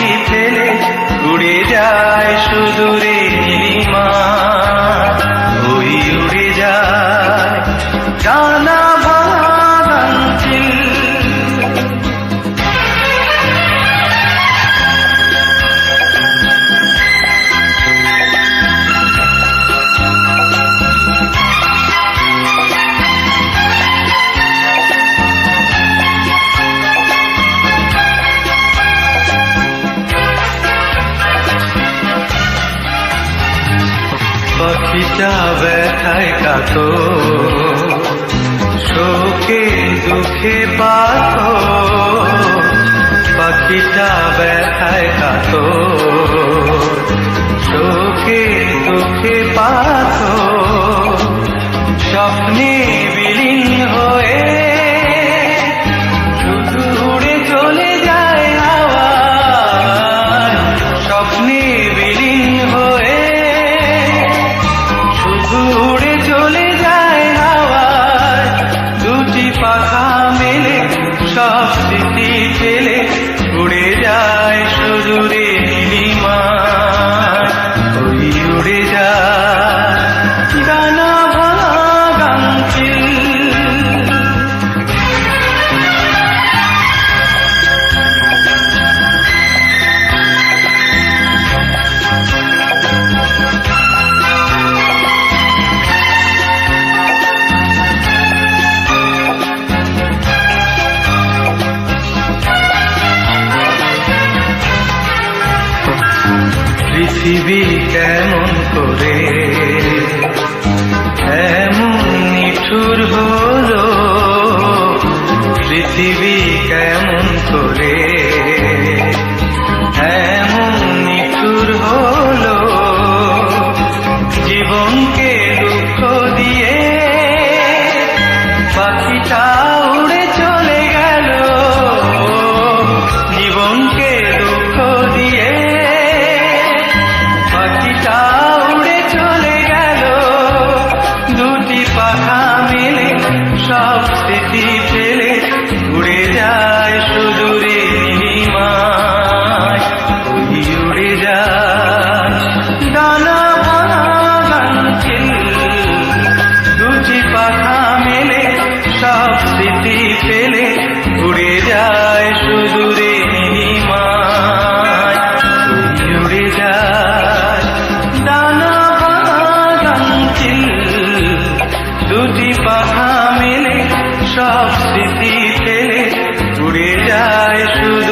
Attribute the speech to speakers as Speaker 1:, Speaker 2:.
Speaker 1: স্মৃতি ফেলে উড়ে যায় সুদূরে নীলিমা, ওই উড়ে যায় ডানা ভাঙা গাঙচিল। পাখিটা ব্যথায় কাতো, শোকে দুঃখে পাতো, পাখিটা ব্যথায় কাতো, শোকে দুঃখে পাতো, স্বপ্নে বিলীন হয়ে শুধু উড়ে চলে যায় হাওয়ায়, স্বপ্নে বিলীন হয়ে উড়ে চলে যায় হাওয়ায়, দুটি পাখা মেলে সব স্মৃতি ফেলে উড়ে যায় সুদূরে নীলিমায়, ওই উড়ে যায় ডানা ভাঙা গাঙচিল। পৃথিবী কেমন করে এমন নিঠুর হলো, পৃথিবী কেমন করে এমন নিঠুর হলো, জীবনকে দুঃখ দিয়ে পাখিটা উড়ে চলে গেল, জীবনকে দুঃখ দিয়ে পাখিটা উড়ে চলে গেল, দুটি পাখা মেলে সব স্মৃতি ফেলে উড়ে যায় সুদূরে নীলিমায়, ওই উড়ে যায় ডানা ভাঙা গাঙচিল, দুটি পাখা মেলে সব স্মৃতি ফেলে উড়ে যায় সুদূরে নীলিমায়, ওই উড়ে যায় ডানা ভাঙা গাঙচিল, দুটি পাখা মেলে সব স্মৃতি ফেলে উড়ে যায় শুধু